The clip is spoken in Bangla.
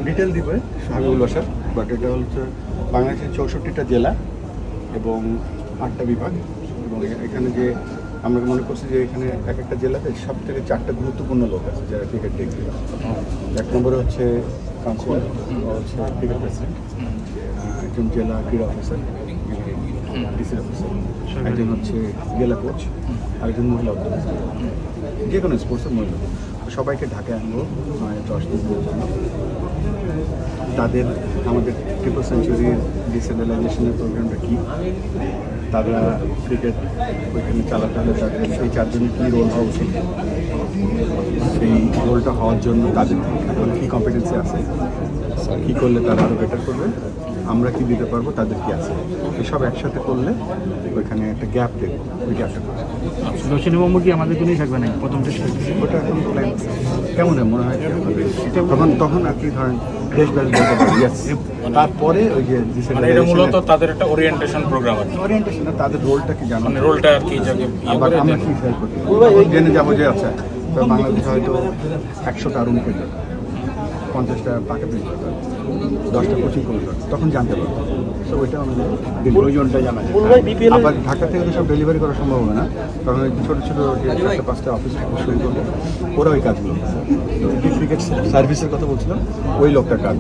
ডিটেল দিবে হাবিবুল বাসার, বাট এটা হচ্ছে বাংলাদেশের 64টা জেলা এবং 8টা বিভাগ। এবং এখানে যে আমরা মনে করছি যে এখানে এক একটা জেলাতে সব থেকে 4টা গুরুত্বপূর্ণ লোক আছে যারা ক্রিকেট দেখবে। এক নম্বরে হচ্ছে কাউন্সিলর, হচ্ছে ক্রিকেট প্রেসিডেন্ট, একজন জেলা ক্রীড়া অফিসার, ডিসি অফিসার, একজন হচ্ছে জেলা কোচ, আরেকজন মহিলা উদ্যোক্তা, যে কোনো স্পোর্টসের মহিলা। সবাইকে ঢাকায় আনবো 10 দিনের জন্য। তাদের আমাদের ট্রিপল সেঞ্চুরির ডিসেন্ট্রালাইজেশনের প্রোগ্রামটা কী, তারা ক্রিকেট ওইখানে চালাতে হলে তাদের সেই 4 জনের কী রোল হওয়া উচিত, সেই রোলটা হওয়ার জন্য তাদের কী কম্পিটেন্সি আছে, কী করলে তারা আরও বেটার করবে, আমরা কি দিতে পারবো, তাদের কি আছে, এসব একসাথে করলে ওইখানে একটা গ্যাপ দেবো, ওই গ্যাপটা করবো। দর্শনীয় কি আমাদের জন্যই থাকবে না প্রথম টেস্ট? ওটা এখন প্ল্যান কেমন মনে হয় তখন আর কি ধরেন দেশব্যাপী বলতে পারি। তারপরে ওই যে মূলত তাদের একটা ওরিয়েন্টেশন প্রোগ্রাম আছে, ওরিয়েন্টেশন তাদের রোলটা কি জানো, রোলটা আর কি আমরা কি ফেল করি জেনে যাবো যে আচ্ছা বাংলাদেশে হয়তো 100টা আরুন পেয়ে 50টা পাকা পেয়ে 10টা কোচিং করে তখন জানতে পারবো। সো ওইটা আমাদের প্রয়োজনটা জানা যায়। আবার ঢাকা থেকে তো সব ডেলিভারি করা সম্ভব হবে না, কারণ ছোটো ছোটো যে 4-5টা অফিস শুরু করবে ওরা ওই কাজগুলো। ক্রিকেট সার্ভিসের কথা বলছিলাম, ওই লোকটার কাজ।